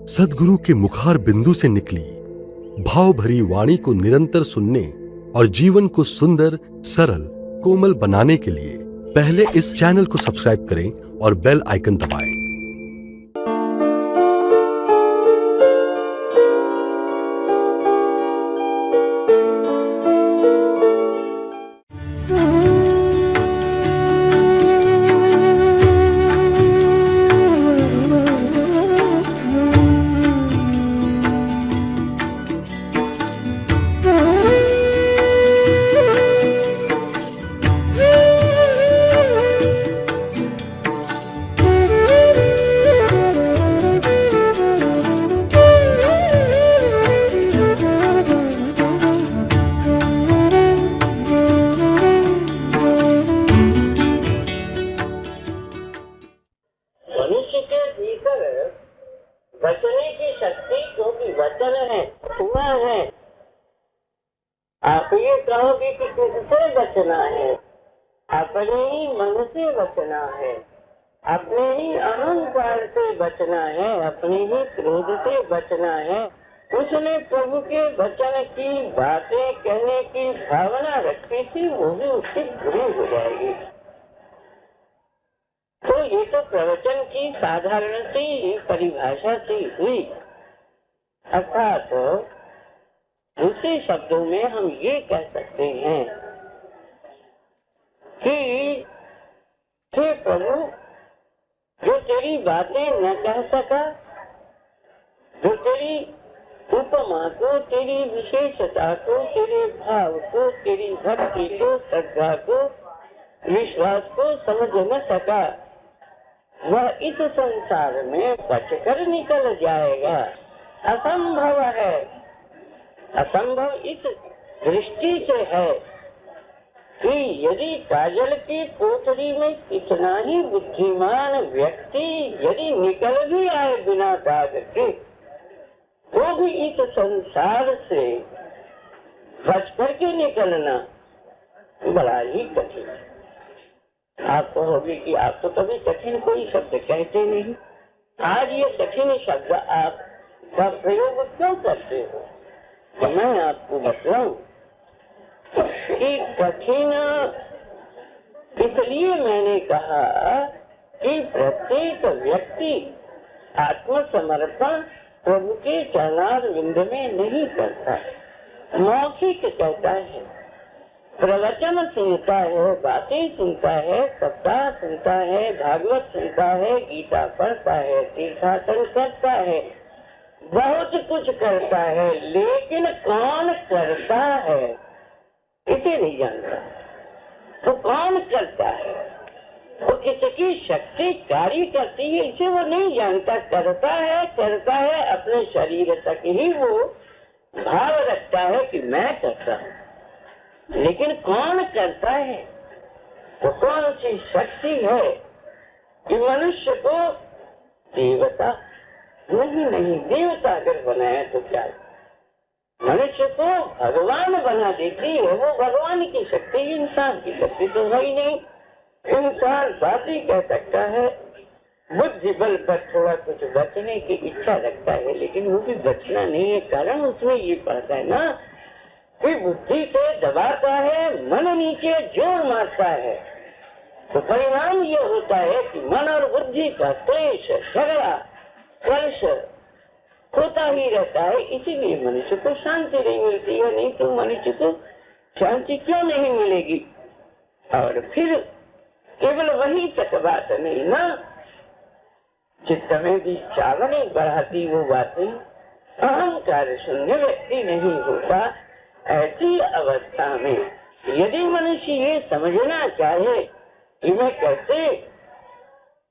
सद्गुरु के मुखार बिंदु से निकली भाव भरी वाणी को निरंतर सुनने और जीवन को सुंदर, सरल, कोमल बनाने के लिए पहले इस चैनल को सब्सक्राइब करें और बेल आइकन दबाएं। बचने की शक्ति क्योंकि वचन है, सुना है। आप ये कहोगे कि किससे बचना है? अपने ही मन से बचना है, अपने ही अहंकार से बचना है, अपने ही क्रोध से बचना है। उसने प्रभु के वचन की बातें कहने की भावना रखी थी, वो भी उसकी पूरी हो जाएगी। तो ये तो प्रवचन की साधारण सी परिभाषा सी हुई। अर्थात दूसरे शब्दों में हम ये कह सकते हैं कि हे प्रभु, जो तेरी बातें न कह सका, जो तेरी उपमा को, तेरी विशेषता को, तेरे भाव को, तेरी भक्ति को, श्रद्धा को, विश्वास को समझ न सका, वह इस संसार में बचकर निकल जाएगा। असंभव है। असंभव इस दृष्टि से है कि यदि काजल की कोठरी में कितना ही बुद्धिमान व्यक्ति यदि निकल भी आए बिना दाग के, तो भी इस संसार से बच करके निकलना बड़ा ही कठिन है। आप कहोगे कि आप तो कभी कठिन कोई शब्द कहते नहीं, आज ये कठिन शब्द आप का प्रयोग क्यों करते हो? तो मैं आपको बताऊं कि कठिन इसलिए मैंने कहा कि प्रत्येक व्यक्ति आत्मसमर्पण प्रभु के चरणारविंद में नहीं करता, मौखिक कहता है, प्रवचन सुनता है, बातें सुनता है, सप्ताह सुनता है, भागवत सुनता है, गीता पढ़ता है, तीर्थाटन करता है, बहुत कुछ करता है, लेकिन कौन करता है इसे नहीं जानता। तो कौन करता है, तो किसकी शक्ति कार्य करती है इसे वो नहीं जानता। करता है अपने शरीर तक ही वो भाव रखता है कि मैं करता हूँ, लेकिन कौन करता है? तो कौन सी शक्ति है कि मनुष्य को देवता नहीं देवता अगर बनाया तो क्या, मनुष्य को भगवान बना देती है। वो भगवान की शक्ति, इंसान की शक्ति तो है ही नहीं। इंसान बात ही कह सकता है, बुद्धि बल पर थोड़ा कुछ बचने की इच्छा रखता है, लेकिन वो भी बचना नहीं है। कारण उसमें ये पड़ता है ना कि बुद्धि से दबाता है, मन नीचे जोर मारता है, तो परिणाम ये होता है कि मन और बुद्धि का क्लेश, झगड़ा, क्लेश होता ही रहता है। इसीलिए मनुष्य को शांति नहीं मिलती है। नहीं तो मनुष्य को शांति क्यों नहीं मिलेगी? और फिर केवल वही तक बात नहीं ना, चित्त में भी चावनी बढ़ाती वो बातें, अहंकार शून्य व्यक्ति नहीं होता। ऐसी अवस्था में यदि मनुष्य ये समझना चाहे कि मैं कैसे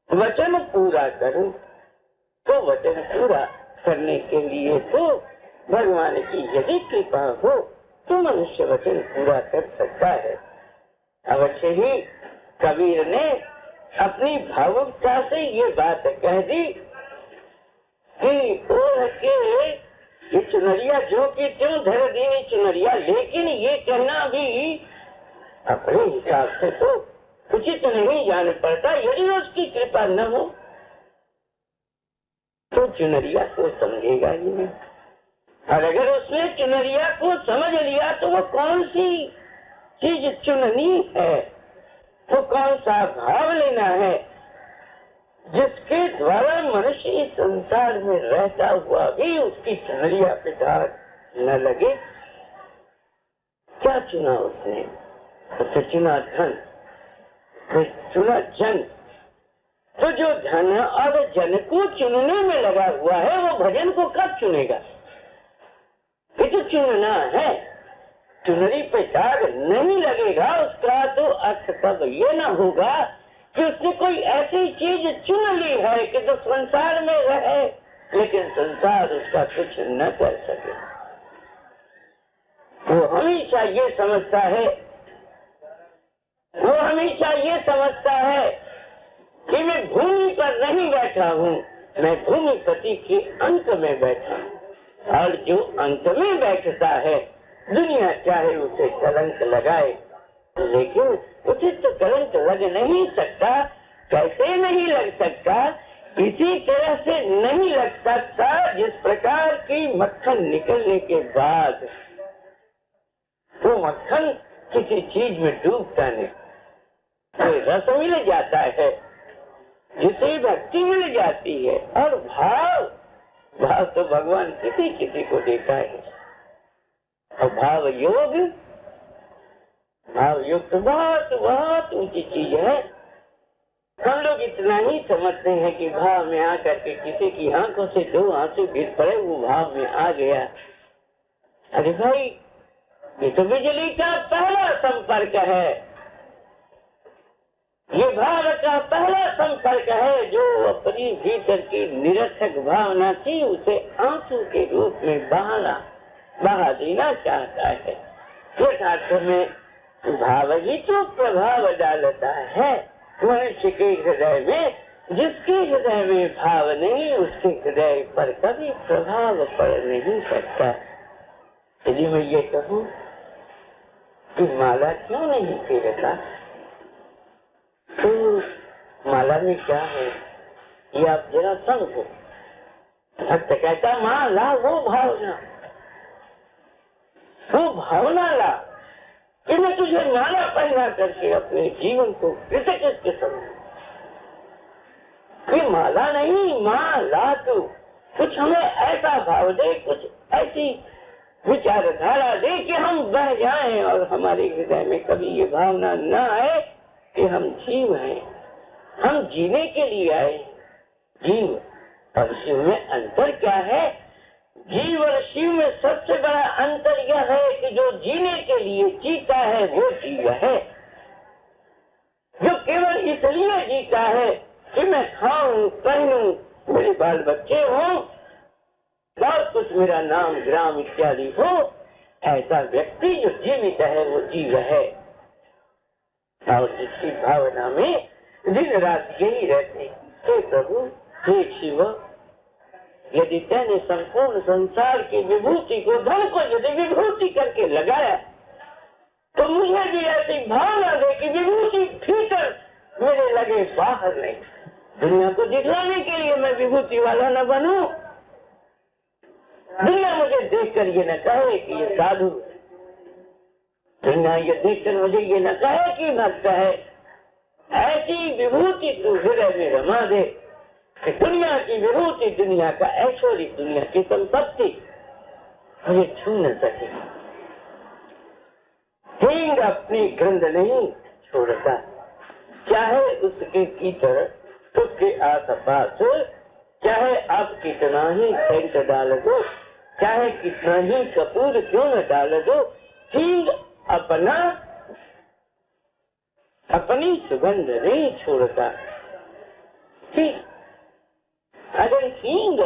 वचन पूरा करूं, तो वचन पूरा करने के लिए तो भगवान की यदि कृपा हो तो मनुष्य वचन पूरा कर सकता है। अवश्य ही कबीर ने अपनी भावुकता से ये बात कह दी कि ओढ़ के ये चुनरिया जो कि क्यों धर देनी चुनरिया, लेकिन ये कहना भी अपने हिसाब से तो उचित नहीं जान पड़ता। यदि उसकी कृपा न हो तो चुनरिया को समझेगा ही नहीं। और अगर उसने चुनरिया को समझ लिया तो वो कौन सी चीज चुननी है, वो कौन सा भाव लेना है जिसके द्वारा मनुष्य इस संसार में रहता हुआ भी उसकी चुनरिया पे दाग न लगे। क्या चुना उसने? उसने चुना धन, चुना जन। तो जो धन और जन को चुनने में लगा हुआ है वो भजन को कब चुनेगा? ये तो चुनना है। चुनरी पे दाग नहीं लगेगा उसका तो अर्थ तब ये न होगा कि उसने कोई ऐसी चीज चुन ली है कि जो संसार में रहे लेकिन संसार उसका कुछ न कर सके। वो हमेशा ये समझता है, वो हमेशा ये समझता है कि मैं भूमि पर नहीं बैठा हूँ, मैं भूमिपति के अंक में बैठा हूँ। और जो अंक में बैठता है दुनिया चाहे उसे कलंक लगाए लेकिन उसे तो कलंक लग नहीं सकता। कैसे नहीं लग सकता? इसी तरह से नहीं लग सकता जिस प्रकार की मक्खन निकलने के बाद वो मक्खन किसी चीज में डूबता नहीं, कोई रस मिल जाता है जिसे भक्ति मिल जाती है। और भाव तो भगवान किसी किसी को देता है। और भाव योग तो बहुत बहुत ऊंची चीज है। हम लोग इतना ही समझते हैं कि भाव में आकर के किसी की आंखों से दो आंसू गिर पड़े वो भाव में आ गया। अरे भाई ये तो बिजली का पहला संपर्क है, ये भाव का पहला संपर्क है। जो अपनी भीतर की निरर्थक भावना थी उसे आंसू के रूप में बहा देना चाहता है। यथार्थ में भाव ही तो प्रभाव डालता है मनुष्य के हृदय में। जिसके हृदय में भाव नहीं उसके हृदय पर कभी प्रभाव पड़ नहीं सकता। यदि मैं ये कहूँ कि माला क्यों नहीं फेरता तो माला में क्या है ये आप जरा समझो। भक्त कहता माला वो भावना ला कि मैं तुझे माला पहना करके अपने जीवन को कृतकृत्य समझूं। ये माला नहीं माला तू कुछ हमें ऐसा भाव दे, कुछ ऐसी विचारधारा दे कि हम बह जाएं और हमारे हृदय में कभी ये भावना न आए कि हम जीव हैं, हम जीने के लिए आए। जीव और शिव में अंतर क्या है? जीव और शिव में सबसे बड़ा अंतर यह है कि जो जीने के लिए जीता है वो जीव है। जो केवल इसलिए जीता है कि मैं खाऊं पहनूं मेरे बाल बच्चे हों और कुछ मेरा नाम ग्राम इत्यादि हो, ऐसा व्यक्ति जो जीवित है वो जीव है। और जिसकी भावना में दिन रात यही रहते हे प्रभु हे शिव, यदि तेने संपूर्ण संसार की विभूति को धन को यदि विभूति करके लगाया तो मुझे भी ऐसी भावना दे कि विभूति भीतर मेरे लगे बाहर नहीं। दुनिया को दिखलाने के लिए मैं विभूति वाला न बनूं, दुनिया मुझे देखकर ये न कहे कि ये साधु, दुनिया ये देखकर मुझे ये न कहे कि भक्त है। ऐसी विभूति तू हृदय में रमा दे कि दुनिया की विभूति, दुनिया का ऐश्वर्य, दुनिया की संपत्ति मुझे छू न सके। हींग अपनी गंध नहीं छोड़ता, चाहे उसके कीचड़ उसके आस पास, चाहे आप कितना ही सेंट डाल दो, चाहे कितना ही कपूर क्यों न डाल दो, हींग अपनी सुगंध नहीं छोड़ता। ठीक, अगर हींग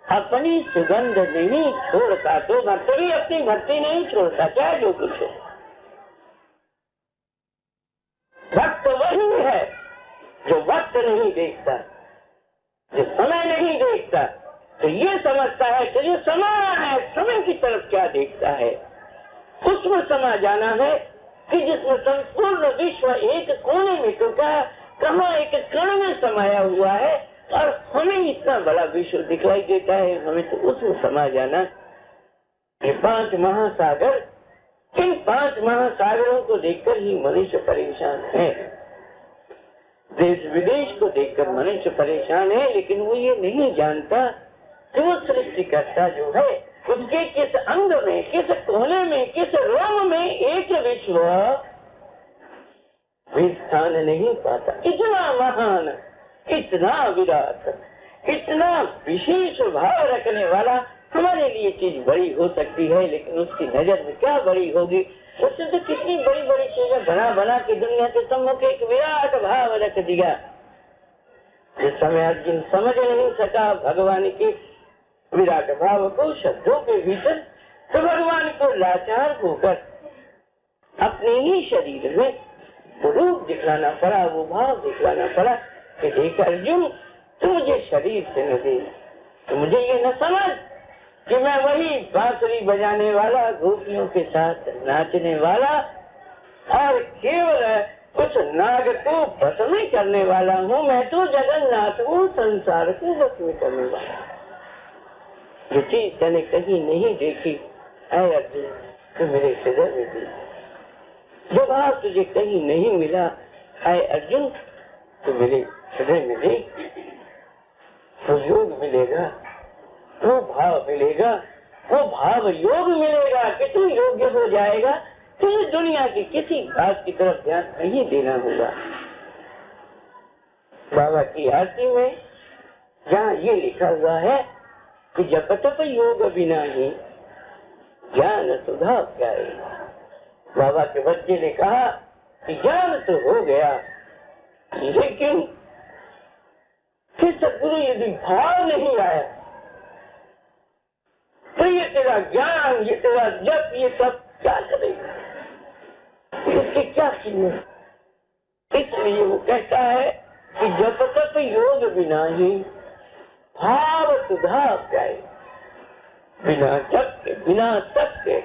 अपनी सुगंध नहीं छोड़ता तो भक्त भी अपनी भक्ति नहीं छोड़ता, चाहे जो कुछ हो। भक्त वही है जो वक्त नहीं देखता, जो समय नहीं देखता, तो ये समझता है कि जो समय है समय की तरफ क्या देखता है, उसमें समा जाना है कि जिसमें संपूर्ण विश्व एक कोने में टूटा, कहाँ एक कण में समाया हुआ है, और हमें इतना बड़ा विश्व दिखलाई देता है, हमें तो उसमें समा जाना। ये 5 महासागर, इन 5 महासागरों को देखकर ही मनुष्य परेशान है। देश विदेश को देखकर मनुष्य परेशान है, लेकिन वो ये नहीं जानता कि वो सृष्टिकर्ता जो है उसके किस अंग में, किस कोने में, किस रोम में एक विश्व भी स्थान नहीं पाता। इतना महान, इतना विराट, इतना विशेष भाव रखने वाला हमारे लिए चीज बड़ी हो सकती है, लेकिन उसकी नजर में क्या बड़ी होगी। उसने तो कितनी बड़ी बड़ी चीजें बना बना के दुनिया के सम्मुख एक विराट भाव रख दिया। इस समय अर्जुन समझ नहीं सका भगवान के विराट भाव को शब्दों के भीतर, तो भगवान को लाचार होकर अपने ही शरीर में वो रूप दिखलाना पड़ा, वो भाव दिखलाना पड़ा कि देख अर्जुन, तू मुझे शरीर से न दे, तो मुझे ये न समझ कि मैं वही बांसुरी बजाने वाला, गोपियों के साथ नाचने वाला और केवल उस नाग को बस में करने वाला हूँ। मैं तो जगन्नाथ हूँ, संसार को बस में करने वाला। जो चीज मैंने कहीं नहीं देखी है अर्जुन, तो मेरे हृदय में दी। जो भाव तुझे कहीं नहीं मिला है अर्जुन, तो मेरे हृदय में दे। वो योग मिलेगा, वो भाव मिलेगा, वो भाव योग मिलेगा कि तू योग्य हो जाएगा। तुझे दुनिया की किसी बात की तरफ ध्यान नहीं देना होगा। बाबा की आरती में जहाँ ये लिखा हुआ है कि जप तप योग बिना ही ज्ञान सुधा पाए। बाबा के बच्चे ने कहा कि ज्ञान तो हो गया, लेकिन फिर सदगुरु यदि भाव नहीं आया तो ये तेरा ज्ञान, ये तेरा जप, ये सब क्या करेगा, इसकी क्या कीमत। इसलिए वो कहता है कि जप तप योग बिना ही भाव सुधा पाए। बिना जप के, बिना तप के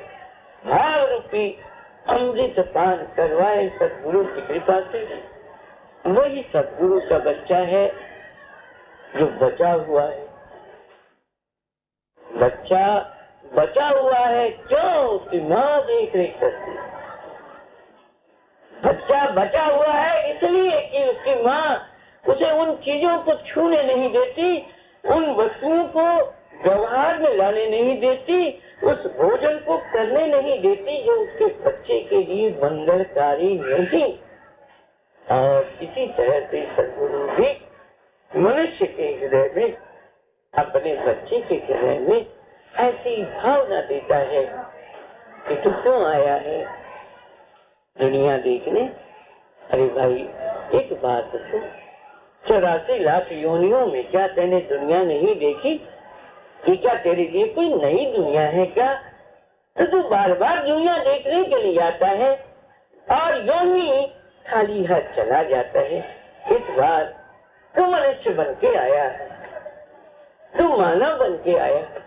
भाव रूपी अमृत पान करवाए सदगुरु की कृपा से। वही सदगुरु का बच्चा है जो बचा हुआ है। बच्चा बचा हुआ है क्यों? उसकी माँ देख रेख करती है। बच्चा बचा हुआ है इसलिए कि उसकी माँ उसे उन चीजों को छूने नहीं देती, उन वस्तुओं को व्यवहार में लाने नहीं देती, उस भोजन को करने नहीं देती जो उसके बच्चे के लिए मंगलकारी नहीं। और इसी तरह से सदगुरु भी मनुष्य के हृदय में, अपने बच्चे के हृदय में ऐसी भावना देता है कि तू क्यों आया है दुनिया देखने। अरे भाई एक बात सुन, 84 लाख योनियों में क्या तेने दुनिया नहीं देखी? ये क्या तेरे लिए कोई नई दुनिया है क्या? तो तू बार बार दुनिया देखने के लिए आता है और योनि खाली हाथ चला जाता है। इस बार तू मनुष्य बन के आया है, तू मानव बन के आया है,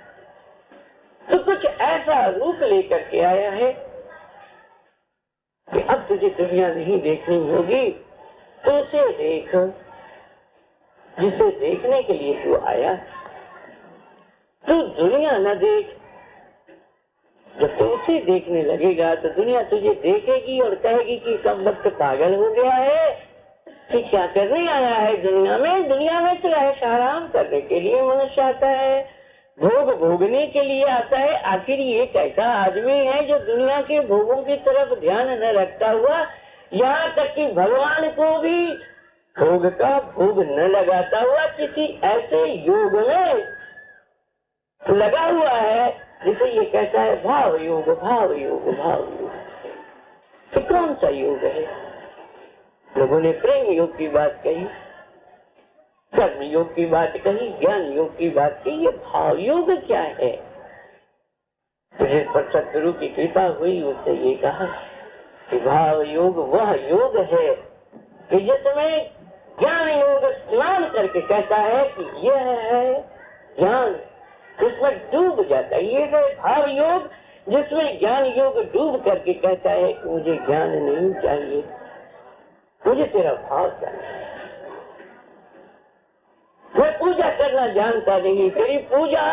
तू कुछ ऐसा रूप लेकर के आया है कि अब तुझे दुनिया नहीं देखनी होगी। तो उसे देख जिसे देखने के लिए तू आया। तू दुनिया न देख। जब तू उसे देखने लगेगा तो दुनिया तुझे देखेगी और कहेगी कि सब वक्त पागल हो गया है कि क्या करने आया है दुनिया में। दुनिया में तो ऐश आराम करने के लिए मनुष्य आता है, भोग भोगने के लिए आता है। आखिर ये कैसा आदमी है जो दुनिया के भोगों की तरफ ध्यान न रखता हुआ, यहाँ तक कि भगवान को भी भोग का भोग न लगाता हुआ किसी ऐसे योग में लगा हुआ है जिसे ये कहता है भाव योग, भाव योग, भाव योग। तो कौन सा योग है? लोगों ने प्रेम योग की बात कही, कर्म योग की बात कही, ज्ञान योग की बात की। ये भाव योग क्या है? जिस पर सदगुरु की कृपा हुई उससे ये कहा कि भाव योग वह योग है कि जिसमें ज्ञान योग स्नान करके कहता है कि यह है ज्ञान, उसमें डूब जाता है। ये है भाव योग जिसमें ज्ञान योग डूब करके कहता है कि मुझे ज्ञान नहीं चाहिए, मुझे तेरा भाव चाहिए। मैं पूजा करना जानता नहीं, तेरी पूजा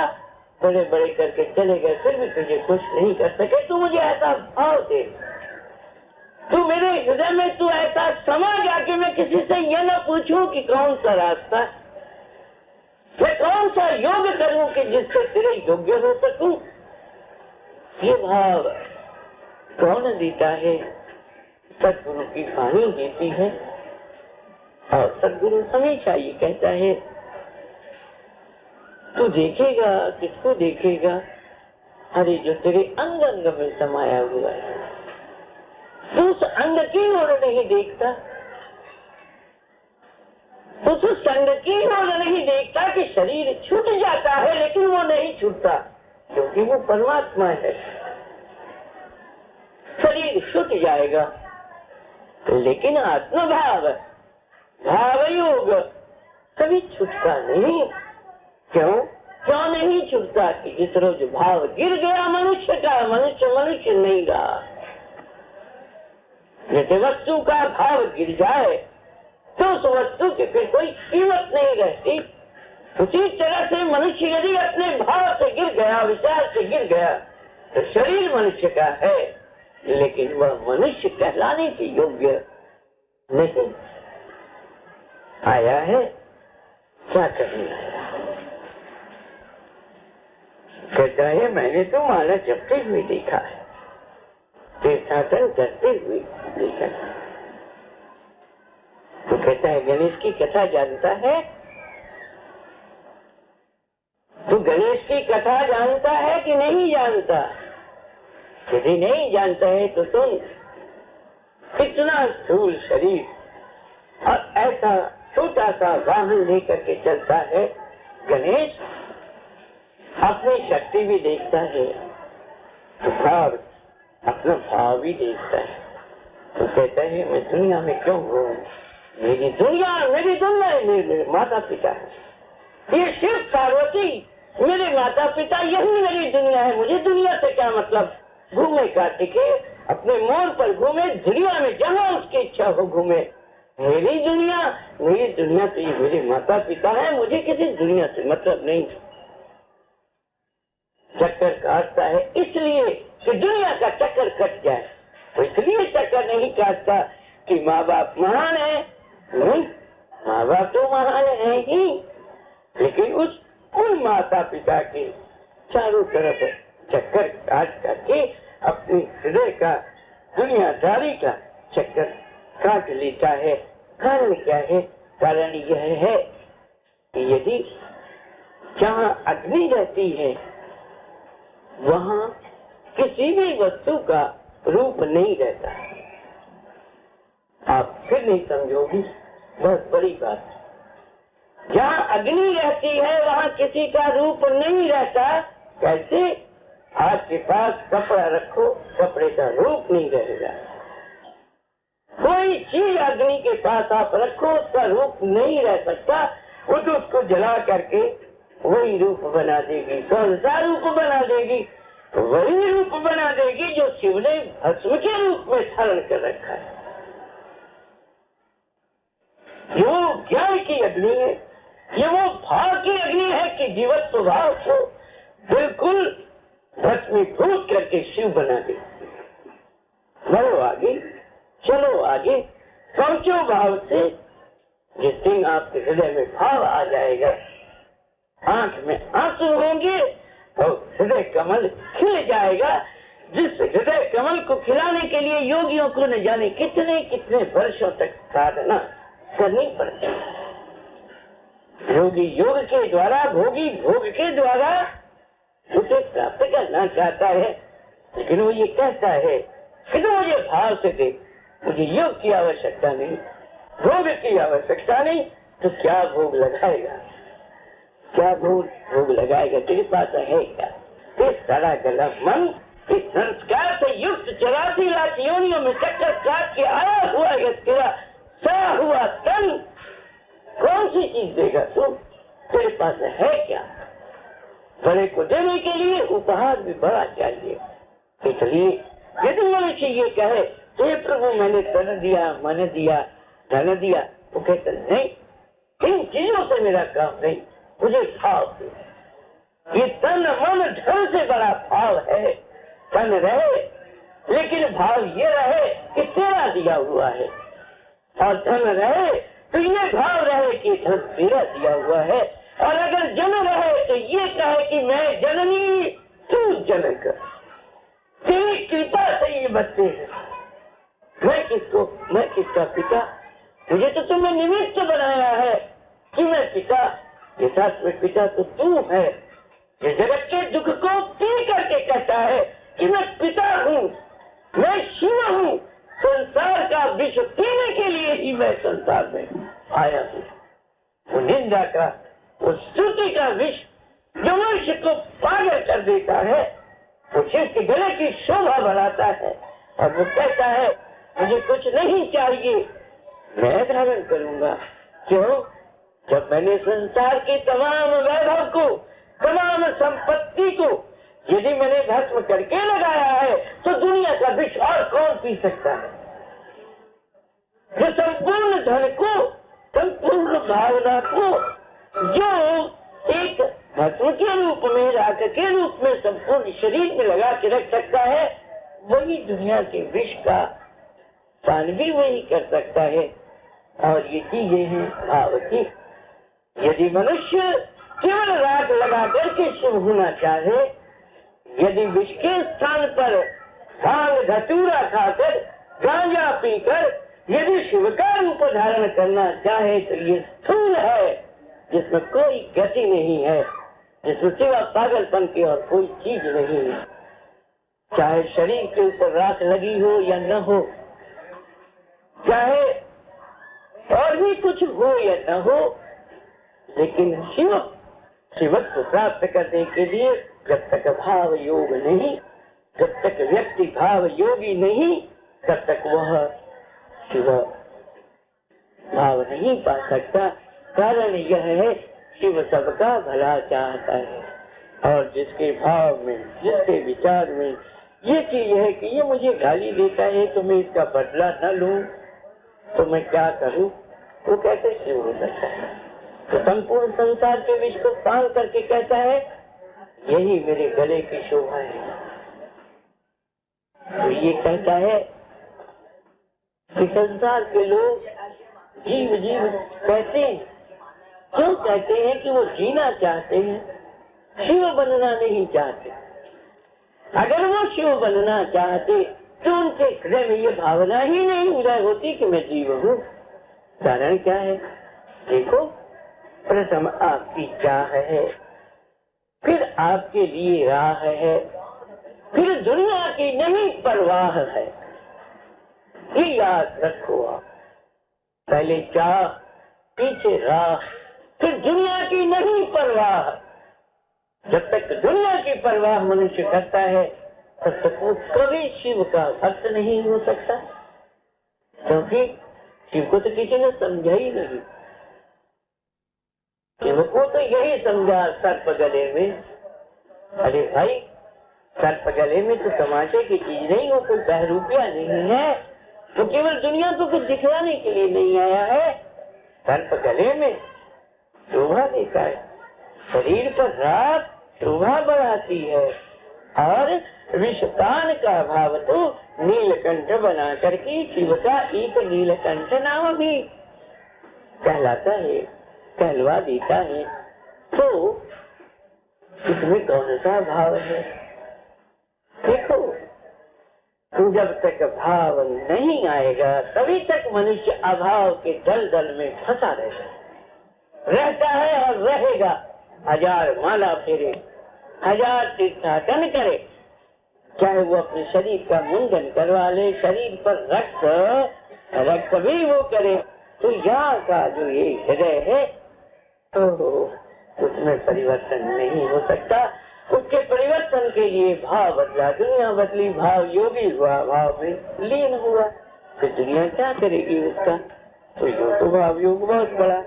बड़े बड़े करके चले गए, फिर भी तुझे कुछ नहीं कर सके। तू मुझे ऐसा भाव दे, तू मेरे हृदय में तू ऐसा समा जा कि मैं किसी से यह न पूछूं कि कौन सा रास्ता, मैं कौन सा योग करूं कि जिससे तेरे योग्य हो सकूं। ये भाव कौन देता है? सदगुरु की वाणी देती है। और सदगुरु हमेशा ये कहता है, तू देखेगा, किसको देखेगा? अरे जो तेरे अंग अंग में समाया हुआ है, तू उस अंग की ओर नहीं देखता, उस संग की ओर नहीं देखता कि शरीर छूट जाता है, लेकिन वो नहीं छूटता क्योंकि वो परमात्मा है। शरीर छूट जाएगा लेकिन आत्मभाव, भाव योग कभी छूटता नहीं। क्यों नहीं छूटता? कि जिस रोज भाव गिर गया मनुष्य का, मनुष्य नहीं रहा। जैसे वस्तु का भाव गिर जाए तो उस वस्तु की फिर कोई कीमत नहीं रहती। उसी तरह से मनुष्य यदि अपने भाव से गिर गया, विचार से गिर गया, तो शरीर मनुष्य का है लेकिन वह मनुष्य कहलाने के योग्य नहीं। आया है क्या करने आया? कहता है मैंने तो माला जपते हुए देखा है, तीर्थाटन करते हुए देखा है। तो कहता है गणेश की कथा जानता है? तू गणेश की कथा जानता है कि नहीं जानता? यदि नहीं जानता है तो सुन, इतना स्थूल शरीर और ऐसा छोटा सा वाहन लेकर के चलता है गणेश, अपनी शक्ति भी देखता है और अपना भाव भी देखता है। तो कहता है मैं दुनिया में क्यों हूँ? मेरी दुनिया मेरे माता पिता है, ये शिव पार्वती मेरे माता पिता, यही मेरी दुनिया है। मुझे दुनिया से क्या मतलब? घूमे कार्तिके, अपने मोड़ पर घूमे, दुनिया में जहाँ उसकी इच्छा हो घूमे। मेरी दुनिया तो ये मेरे माता पिता है, मुझे किसी दुनिया से मतलब नहीं। चक्कर काटता है इसलिए कि दुनिया का चक्कर कट जाए, तो इसलिए चक्कर नहीं काटता कि माँ बाप महान है। नहीं, माँ बाप तो महान है ही, लेकिन उन माता पिता के चारों तरफ चक्कर काट करके अपने हृदय का, दुनियादारी का चक्कर काट लेता है। कारण क्या है? कारण यह है कि यदि जहाँ अग्नि रहती है वहाँ किसी भी वस्तु का रूप नहीं रहता। आप फिर नहीं समझोगी, बहुत बड़ी बात। जहाँ अग्नि रहती है वहाँ किसी का रूप नहीं रहता। कैसे? आपके पास कपड़ा रखो, कपड़े का रूप नहीं रहेगा। कोई चीज अग्नि के पास आप रखो, उसका रूप नहीं रह सकता। वो तो उसको जला करके वही रूप बना देगी। कौन सा रूप बना देगी? वही रूप बना देगी जो शिव ने भस्म के रूप में धारण कर रखा है। ये वो ज्ञान की अग्नि है, ये वो भाव की अग्नि है कि जीवत स्वभाव को बिल्कुल भस्मीभूत करके शिव बना दे। बढ़ो आगे, चलो आगे, पहुंचो भाव से। जिस दिन आपके हृदय में भाव आ जाएगा, आंख में आंसू होंगे और हृदय कमल खिल जाएगा। जिस हृदय कमल को खिलाने के लिए योगियों को न जाने कितने कितने वर्षों तक साधना करनी पड़ती है। योगी योग के द्वारा, भोगी भोग के द्वारा उसे प्राप्त करना चाहता है, लेकिन वो ये कहता है कि तो मुझे भाव से दे, मुझे योग की आवश्यकता नहीं, भोग की आवश्यकता नहीं। तो क्या भोग लगाएगा? क्या भोग लगाएगा? तेरे पास है क्या? इस सारा गला मन, इस संस्कार से युक्त 84 लाख योनियों में चक्कर काट के आया हुआ है तेरा सा हुआ तन, कौन सी चीज देगा तू? तेरे पास है क्या? बड़े को देने के लिए उपहार भी बड़ा चाहिए। इसलिए यदि मनुष्य ये कहे हे प्रभु मैंने तन दिया, मन दिया, धन दिया, वो कहते नहीं, इन चीजों से मेरा काम नहीं, मुझे भाव दे। ये तन मन धन से बड़ा भाव है। तन रहे लेकिन भाव ये रहे कि तेरा दिया हुआ है, और धन रहे तो ये भाव रहे कि धन तेरा दिया हुआ है। और अगर जन रहे तो ये कहे कि मैं जननी तू जनक, तेरी कृपा से ये बच्चे हैं। मैं किसका पिता? मुझे तो तुमने निमित्त बनाया है कि मैं पिता, यथार्थ में पिता तो तू है। ये जगत के दुख को पी करके कहता है कि मैं पिता हूँ, मैं शिव हूँ। संसार का विष पीने के लिए ही मैं संसार में आया हूँ। वो निंदा का, वो स्तुति का विष जो मनुष्य को पागल कर देता है, वो शिव के गले की शोभा बढ़ाता है। और वो कहता है मुझे कुछ नहीं चाहिए, मैं धारण करूंगा। क्यों? जब मैंने संसार की तमाम वैभव को, तमाम संपत्ति को यदि मैंने भस्म करके लगाया है तो दुनिया का विष और कौन पी सकता है? जो संपूर्ण धन को, संपूर्ण भावना को, जो एक भस्म के रूप में, राख के रूप में संपूर्ण शरीर में लगा के रख सकता है, वही दुनिया के विष का पान भी वही कर सकता है। और ये चीजें हैं भाव की। यदि मनुष्य केवल राख लगा करके शिव होना चाहे, यदि विष के स्थान पर भांग धतूरा खाकर, गांजा पीकर यदि शिव का रूप धारण करना चाहे तो ये स्थूल है, जिसमें कोई गति नहीं है, जिसमें सिवा पागलपन की और कोई चीज नहीं है। चाहे शरीर के ऊपर राख लगी हो या न हो, चाहे और भी कुछ हो या न हो, लेकिन शिवत्व को प्राप्त करने के लिए जब तक भाव योग नहीं, जब तक व्यक्ति भाव योगी नहीं, तब तक वह शिव भाव नहीं पा सकता। कारण यह है शिव सबका भला चाहता है, और जिसके भाव में, जिसके विचार में ये चीज है कि ये मुझे गाली देता है तो मैं इसका बदला न लूं तो मैं क्या करूं, वो कैसे शिव हो सकता है? तो संपूर्ण संसार के विष को पान करके कहता है यही मेरे गले की शोभा है। तो ये कहता है कि संसार के लोग जीव जीव कहते हैं, क्यों कहते हैं? कि वो जीना चाहते हैं, शिव बनना नहीं चाहते। अगर वो शिव बनना चाहते तो उनके हृदय में ये भावना ही नहीं उदय होती कि मैं जीव हूँ। कारण क्या है? देखो, प्रथम आपकी चाह है, फिर आपके लिए राह है, फिर दुनिया की नहीं परवाह है। ये याद रखो आप, पहले चाह, पीछे राह, फिर दुनिया की नहीं परवाह। जब तक दुनिया की परवाह मनुष्य करता है तब तक वो कभी शिव का भक्त नहीं हो सकता, क्योंकि शिव को तो किसी ने समझा ही नहीं। शिव को तो यही समझा सर्प गले में। अरे भाई, सर्प गले में तो तमाशे की चीज नहीं, वो कोई बहरूपिया नहीं है, वो केवल दुनिया को कुछ दिखलाने के लिए नहीं आया है। सर्प गले में शोभा देता है, शरीर पर राख शोभा बढ़ाती है, और विषपान का भाव तो नीलकंठ बना करके शिव का एक नीलकंठ नाम भी कहलाता है, कहलवा देता है। तो इसमें कौन सा भाव है? देखो, जब तक भाव नहीं आएगा तभी तक मनुष्य अभाव के दलदल में फंसा रहता है और रहेगा। हजार माला फेरे, हजार तीर्थाटन करे, चाहे वो अपने शरीर का मुंडन करवा ले, शरीर पर रक्त भी वो करे, तो यहाँ का जो ये हृदय है तो उसमें परिवर्तन नहीं हो सकता। उसके परिवर्तन के लिए भाव बदला, दुनिया बदली, भाव योगी हुआ, भाव में लीन हुआ, तो दुनिया क्या करेगी उसका? तो योग तो भाव योग बहुत बड़ा।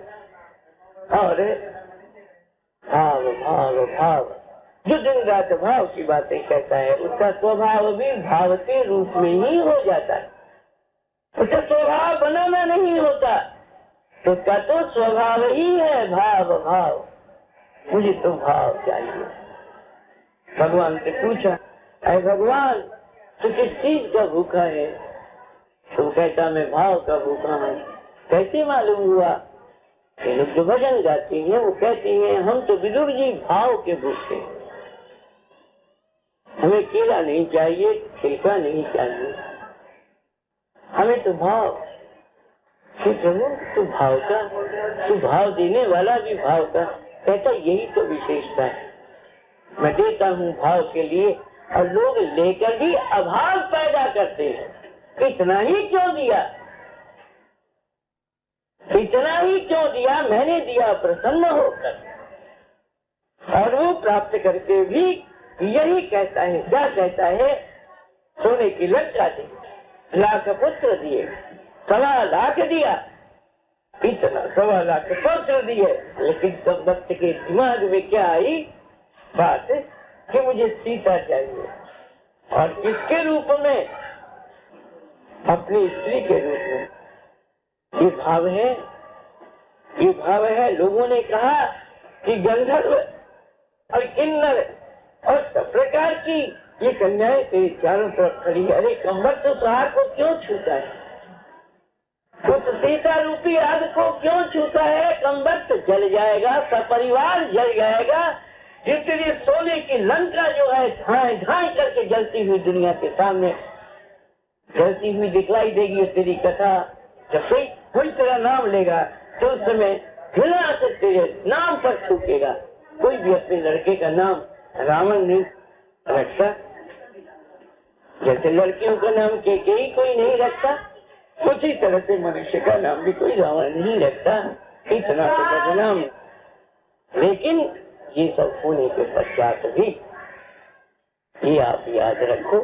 और भाव भाव भाव जो दिन रात भाव की बातें कहता है, उसका स्वभाव भी भाव के रूप में ही हो जाता है। उसका स्वभाव बनाना नहीं होता, तो उसका तो स्वभाव ही है भाव भाव, मुझे तो भाव चाहिए। भगवान से पूछा, अरे भगवान तू किस चीज का भूखा है? तो कहता मैं भाव का भूखा हूँ। कैसे मालूम हुआ? ये लोग जो भजन गाते हैं वो कहते हैं हम तो विदुर जी भाव के भूखे हैं, हमें केला नहीं चाहिए, छिलका नहीं चाहिए, हमें तो भाव। प्रभु तू भाव का, तू भाव देने वाला भी भाव का। कहता यही तो विशेषता है, मैं देता हूँ भाव के लिए और लोग लेकर भी अभाव पैदा करते हैं। इतना ही क्यों दिया, इतना ही क्यों दिया? मैंने दिया प्रसन्न होकर, और वो प्राप्त करके भी यही कहता है। क्या कहता है? सोने की लंका दी, लाख पुत्र दिए, 1.25 लाख दिया, इतना 1.25 लाख पुत्र दिए, लेकिन सब भक्त के दिमाग में क्या आई बात कि मुझे सीता चाहिए, और किसके रूप में? अपनी स्त्री के रूप में। ये भाव है, ये भाव है। लोगों ने कहा कि गंधर्व और किन्नर और सब प्रकार की ये कन्याएं तेरे चारों तरफ खड़ी है। अरे कमर तो सहार को क्यों छूता है? उस सीता रूपी आग को क्यों छूता है? कमर तो जल जाएगा, सपरिवार जल जाएगा। जितनी सोने की लंका जो है ढाई ढाई करके जलती हुई दुनिया के सामने जलती हुई दिखलाई देगी। तेरी कथा जब कोई तेरा नाम लेगा तो उस समय घृणा से तेरे नाम पर थूकेगा। कोई भी अपने लड़के का नाम रावण नहीं रखता, जैसे लड़कियों का नाम केकेई कोई नहीं रखता, उसी तरह से मनुष्य का नाम भी कोई रावण नहीं रखता। इतना तो बदनाम। लेकिन ये सब होने के पश्चात भी ये आप याद रखो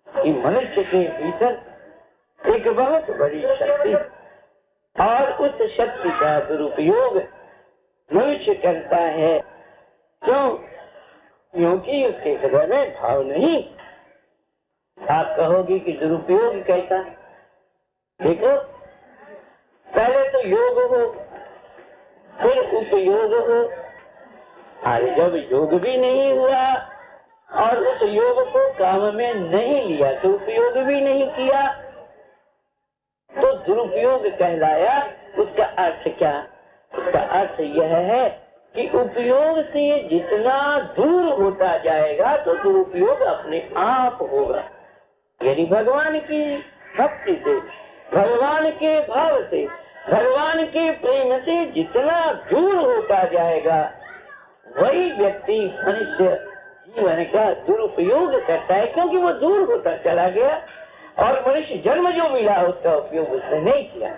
कि मनुष्य के भीतर एक बहुत बड़ी शक्ति, और उस शक्ति का दुरुपयोग मनुष्य करता है। क्यों? क्योंकि उसके हृदय में भाव नहीं। आप कहोगे कि दुरुपयोग कैसा? देखो, पहले तो योग हो, फिर उपयोग हो, और जब योग भी नहीं हुआ और उस योग को काम में नहीं लिया तो उपयोग भी नहीं किया, तो दुरुपयोग कहलाया। उसका अर्थ क्या? उसका अर्थ यह है कि उपयोग से जितना दूर होता जाएगा तो दुरुपयोग अपने आप होगा। यदि भगवान की भक्ति से, भगवान के भाव से, भगवान के प्रेम से जितना दूर होता जाएगा, वही व्यक्ति मनुष्य जीवन का दुरुपयोग करता है, क्योंकि वो दूर होता चला गया और मनुष्य जन्म जो मिला उसका उपयोग उसने नहीं किया।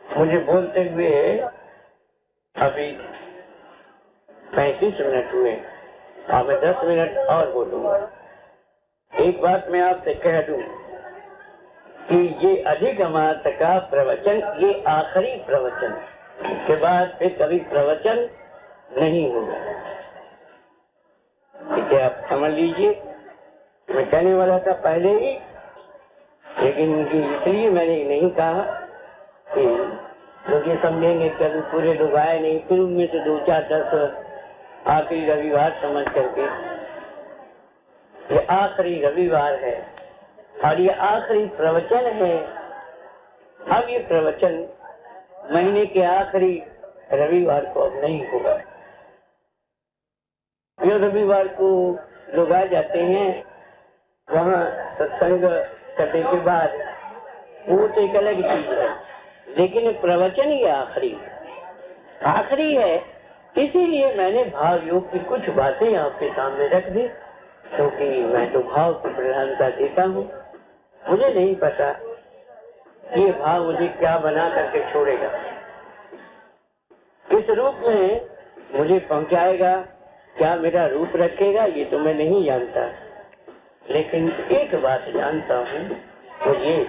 मुझे बोलते हुए अभी 35 मिनट हुए और मैं 10 मिनट और बोलूंगा। एक बात मैं आपसे कह दूं कि ये अधिक मास का प्रवचन, ये आखिरी प्रवचन, इसके बाद फिर कभी प्रवचन नहीं होगा। ठीक है, आप समझ लीजिए। मैं कहने वाला था पहले ही, लेकिन इसलिए मैंने नहीं कहा कि लोग ये समझेंगे कि अभी पूरे लोग आए नहीं, फिर उनमें से 2-4-10 आखिरी रविवार समझ करके। ये आखिरी रविवार है और ये आखिरी प्रवचन है। अब ये प्रवचन महीने के आखिरी रविवार को अब नहीं होगा। ये रविवार को लोग आ जाते हैं, वहाँ सत्संग करने के बाद वो तो एक अलग चीज है, लेकिन प्रवचन ये आखिरी है। इसीलिए मैंने भाव योग की कुछ बातें आपके सामने रख दी, क्योंकि मैं तो भाव की प्रधानता देता हूँ। मुझे नहीं पता ये भाव मुझे क्या बना करके छोड़ेगा, किस रूप में मुझे पहुँचाएगा, क्या मेरा रूप रखेगा, ये तो मैं नहीं जानता। लेकिन एक बात जानता हूँ, वो ये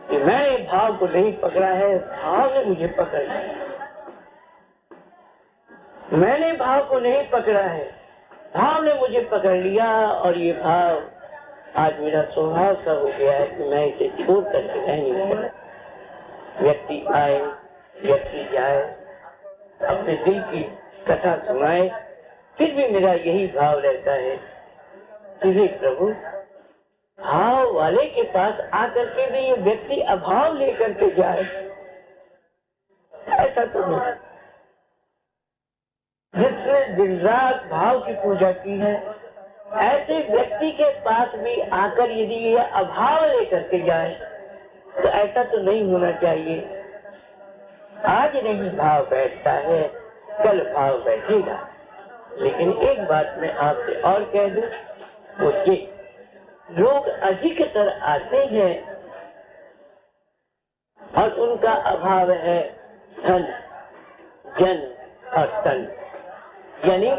कि मैंने भाव को नहीं पकड़ा है, भाव ने मुझे पकड़ लिया। मैंने भाव को नहीं पकड़ा है, भाव ने मुझे पकड़ लिया। और ये भाव आज मेरा स्वभाव सा हो गया है कि मैं इसे छोड़ करके रह नहीं सकता। व्यक्ति आए, व्यक्ति जाए, अपने दिल की कथा सुनाए, फिर भी मेरा यही भाव रहता है कि हे प्रभु, भाव वाले के पास आकर के भी ये व्यक्ति अभाव लेकर के जाए, ऐसा तो नहीं। जिसने दिन रात भाव की पूजा की है, ऐसे व्यक्ति के पास भी आकर यदि ये अभाव लेकर के जाए तो ऐसा तो नहीं होना चाहिए। आज नहीं भाव बैठता है, कल भाव बैठेगा। लेकिन एक बात मैं आपसे और कह दूं, वो ये, लोग अधिकतर आते हैं और उनका अभाव है धन, जन और तन। यानी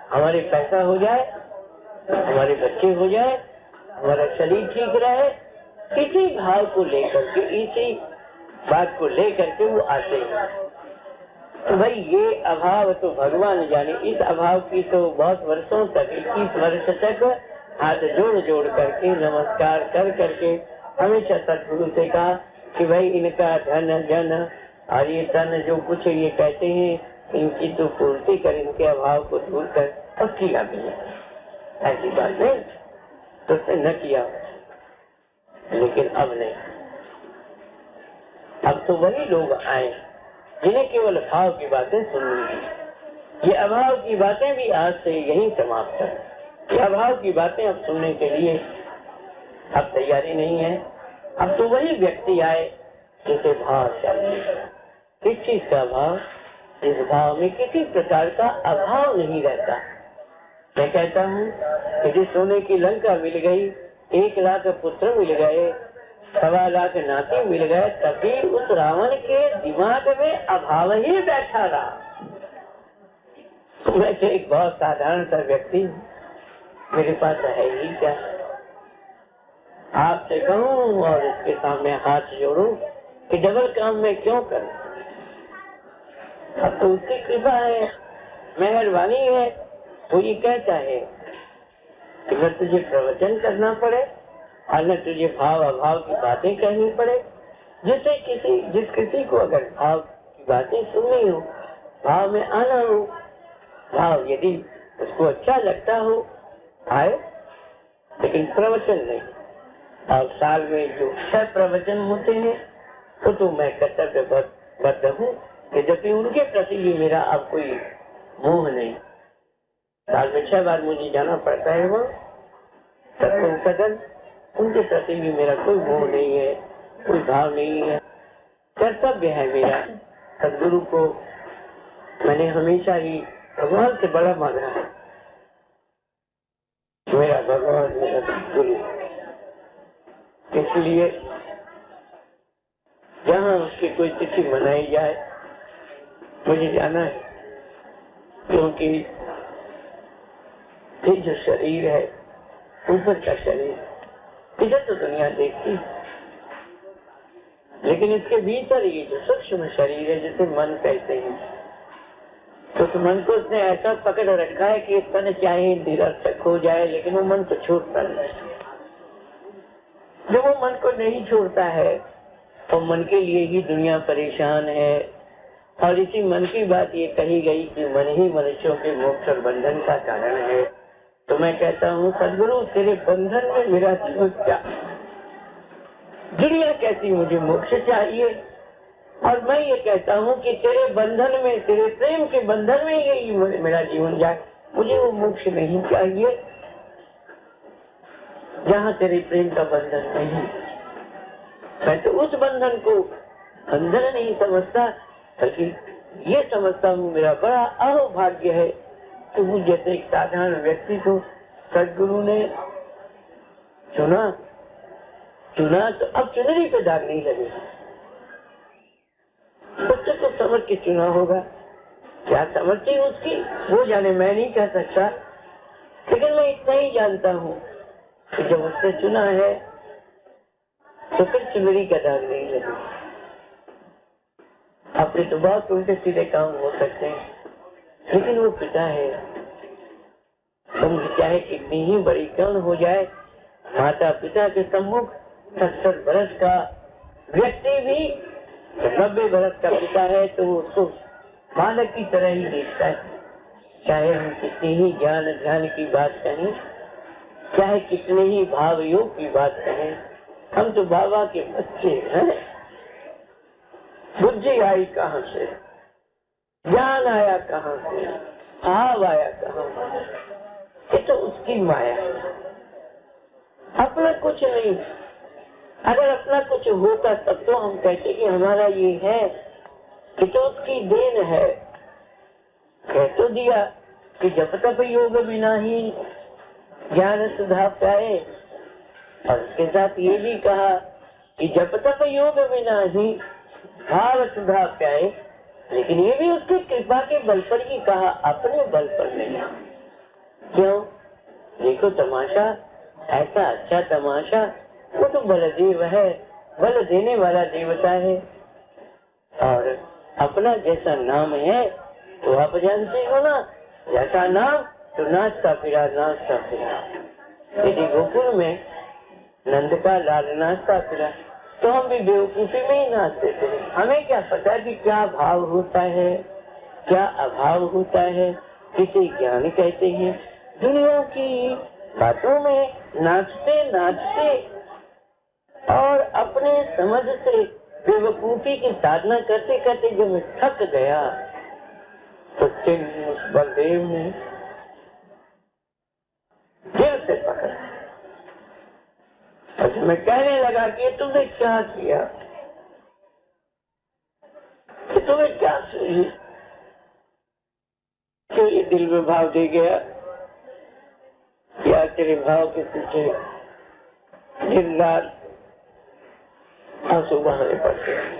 हमारे पैसा हो जाए, हमारे बच्चे हो जाए, हमारा शरीर ठीक रहे, इसी भाव को लेकर के, इसी बात को लेकर के वो आते हैं। तो भाई ये अभाव तो भगवान जाने, इस अभाव की तो बहुत वर्षों तक, 21 वर्ष तक हाथ जोड़ जोड़ करके, नमस्कार कर करके हमेशा सतगुरु से कहा कि भाई इनका धन जन और ये तन जो कुछ ये कहते हैं, इनकी तो पूर्ति कर, इनके अभाव को दूर कर। और किया भी है, ऐसी बात नहीं तो उसने न किया। लेकिन अब नहीं, अब तो वही लोग आए जिन्हें केवल भाव की बातें सुननी है। ये अभाव की बातें भी आज से यही समाप्त है। ये अभाव की बातें अब सुनने के लिए अब तैयारी नहीं है। अब तो वही व्यक्ति आए जिसे भाव चाहिए। किस चीज का भाव? इस भाव में किसी प्रकार का अभाव नहीं रहता। मैं कहता हूँ कि सोने की लंका मिल गई, 1 लाख पुत्र मिल गए, 1.25 लाख नाती मिल गए, तभी उस रावण के दिमाग में अभाव ही बैठा रहा। मैं तो एक बहुत साधारण सा व्यक्ति, मेरे पास है ही क्या, आपसे कहूँ और इसके सामने हाथ जोड़ूं कि डबल काम में क्यों करूं? अब तो उसकी कृपा है, मेहरबानी है। वो ये कहता है कि न तुझे प्रवचन करना पड़े और न तुझे भाव अभाव की बातें कहनी पड़े। जिस किसी को अगर भाव की बातें सुननी हो, भाव में आना हो, भाव यदि उसको अच्छा लगता हो आए, लेकिन प्रवचन नहीं। और साल में जो 6 प्रवचन होते हैं तो मैं कर्तव्यबद्ध हूँ कि जब भी उनके प्रति भी मेरा अब कोई मोह नहीं। साल में 6 बार मुझे जाना पड़ता है वहाँ सदन, उनके प्रति भी मेरा कोई मोह नहीं है, कोई भाव नहीं है। कर्तव्य है मेरा। सदगुरु को मैंने हमेशा ही भगवान से बड़ा माना है। मेरा भगवान, मेरा सदगुरु। इसलिए जहाँ उसकी कोई तिथि मनाई जाए मुझे जाना है, क्योंकि ये जो शरीर है, ऊपर का शरीर, इसे तो दुनिया देखती, लेकिन इसके भीतर ये जो सूक्ष्म शरीर है, जिसे मन कहते हैं, तो उस मन को उसने ऐसा पकड़ रखा है कि तन चाहे निरर्थक हो जाए, लेकिन वो मन को छोड़ता नहीं। जब वो मन को नहीं छोड़ता है तो मन के लिए ही दुनिया परेशान है। और इसी मन की बात ये कही गई कि मन ही मनुष्यों के मोक्ष और बंधन का कारण है। तो मैं कहता हूँ सदगुरु, तेरे बंधन में मेरा जीवन क्या, दुनिया कहती मुझे मोक्ष चाहिए, और मैं ये कहता हूँ कि तेरे बंधन में, तेरे प्रेम के बंधन में यही मेरा जीवन जाए। मुझे वो मोक्ष नहीं चाहिए जहाँ तेरे प्रेम का बंधन नहीं। मैं तो उस बंधन को बंधन नहीं समझता, बल्कि ये समझता हूँ मेरा बड़ा अहोभाग्य है कि मुझ जैसे एक साधारण व्यक्ति को सदगुरु ने चुना तो अब चुनरी पे दाग नहीं लगेगा। उससे तो समझ के चुना होगा, क्या समझती उसकी वो जाने, मैं नहीं कह सकता। लेकिन मैं इतना ही जानता हूँ कि जब उसने चुना है तो फिर चुनरी का दाग नहीं लगेगा। अपने तो बहुत उल्टे सीधे काम हो सकते हैं, लेकिन वो पिता है। तुम चाहे कितनी ही बड़ी कौन हो जाए, माता पिता के सम्मुख 70 बरस का व्यक्ति भी तो 90 बरस का पिता है तो वो उसको बालक की तरह ही देखता है। चाहे हम कितनी ही ज्ञान ध्यान की बात कहें, चाहे कितने ही भाव योग की बात कहें, हम तो बाबा के बच्चे हैं। बुद्धि आई कहाँ से, ज्ञान आया कहाँ से, भाव आया कहाँ से? ये तो उसकी माया है, अपना कुछ नहीं। अगर अपना कुछ होता तब तो हम कहते कि हमारा ये है, ये तो उसकी देन है। कह तो दिया कि जब तक योग बिना ही ज्ञान सुधा पाए, और उसके साथ ये भी कहा कि जब तक योग बिना ही भाव सुधा पाए, लेकिन ये भी उसकी कृपा के बल पर ही कहा, अपने बल पर नहीं। क्यों? देखो तमाशा, ऐसा अच्छा तमाशा, वो तो बलदेव है, बल देने वाला देवता है। और अपना जैसा नाम है तो आप जानते हो ना, जैसा नाम तो नाचता फिरा नाचता फिरा। यदि गोकुल में नंद का लाल नाचता फिरा तो हम भी बेवकूफी में ही नाचते थे। हमें क्या पता कि क्या भाव होता है, क्या अभाव होता है, किसे ज्ञान कहते हैं। दुनिया की बातों में नाचते नाचते और अपने समझ से बेवकूफी की साधना करते करते जब मैं थक गया तो उस बलदेव ने दिल से पकड़ा और मैं कहने लगा कि तुमने क्या किया, कि तुम्हें क्या सूझी, क्यों ये दिल में भाव दे गया, या तेरे भाव के पीछे दिन रात आंसू बहाने पड़ते हैं।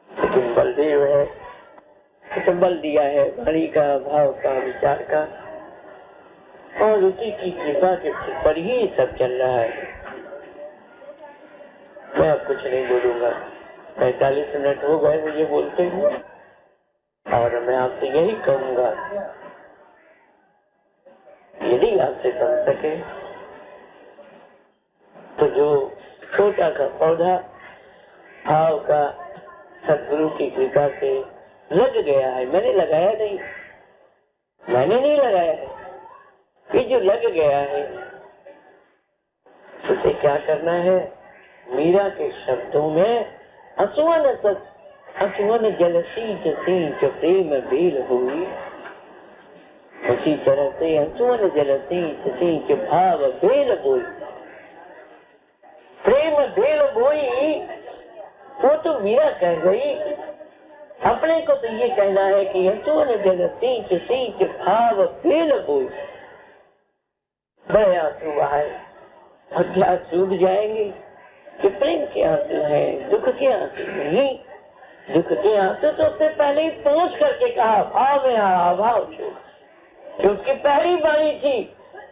लेकिन बलदेव है तो बल दिया है वाणी का, भाव का, विचार का, और उसी की कृपा के पर ही सब चल रहा है। मैं अब कुछ नहीं बोलूंगा, 45 मिनट हो गए मुझे बोलते हुए, और मैं आपसे यही कहूंगा, यदि आपसे बन सके तो जो छोटा सा पौधा भाव का सदगुरु की कृपा से लग गया है, मैंने लगाया नहीं, मैंने नहीं लगाया है, ये जो लग गया है उसे क्या करना है? मीरा के शब्दों में असुवन जलसीच सींच प्रेम बेल हुई, उसी तरह से असुवन जलसीच सींच भाव बेल बोई। प्रेम बेल बोई वो तो मीरा कह गई, अपने को तो ये कहना है कि असुवन जलसीच सींच भाव बेल बोई। बड़े आंसू बहाए और क्या सूख जाएंगे कि प्रेम के आंसू है, दुख के आंसू नहीं। दुख के आंसू तो उससे पहले ही पहुंच करके कहा भाव में अभाव छोड़, क्योंकि पहली बारी थी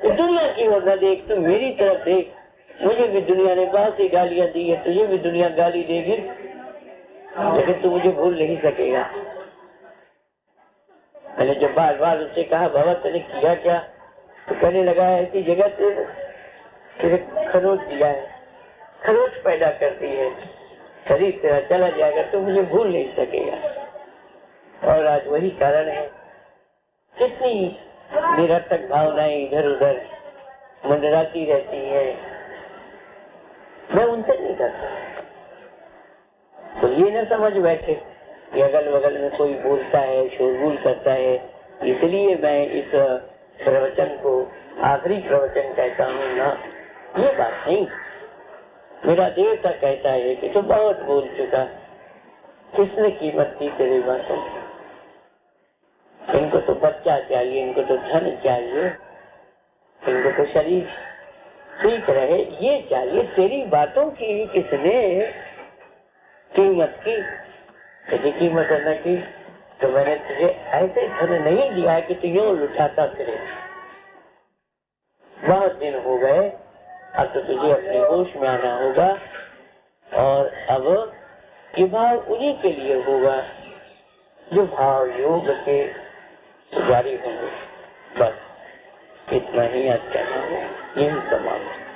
कि दुनिया की ओर न देख, तू मेरी तरफ देख। मुझे भी दुनिया ने बहुत सी गालियां दी है, तुझे भी दुनिया गाली देगी, लेकिन तू मुझे भूल नहीं सकेगा। मैंने जब बार बार उससे कहा बाबा तूने किया क्या, तो कहने लगा ऐसी जगह तेरे खरोच दिया है, खरोच पैदा करती है, शरीर तेरा चला जाएगा तो मुझे भूल नहीं सकेगा। और आज वही कारण है, कितनी निरर्थक भावनाएं इधर उधर मंडराती रहती है, मैं उनसे नहीं करता। तो ये न समझ बैठे कि अगल बगल में कोई बोलता है, शोरगुल करता है, इसलिए मैं इस प्रवचन को आखिरी प्रवचन कहता हूँ ना, ये बात नहीं। मेरा देवता कहता है कि तू बहुत बोल चुका, किसने कीमत की तेरी बातों की? इनको तो बच्चा चाहिए, इनको तो धन चाहिए, इनको तो शरीर ठीक रहे ये चाहिए, तेरी बातों की किसने कीमत की? यदि कीमत न की तो मैंने तुझे ऐसे धन नहीं दिया कि तू यूं लुटाता फिरे। बहुत दिन हो गए, अब तो तुझे अपने होश में आना होगा, और अब ये भाव उन्हीं के लिए होगा जो भाव योग के जारी होंगे। बस इतना ही आज कहना है, यही समाप्त।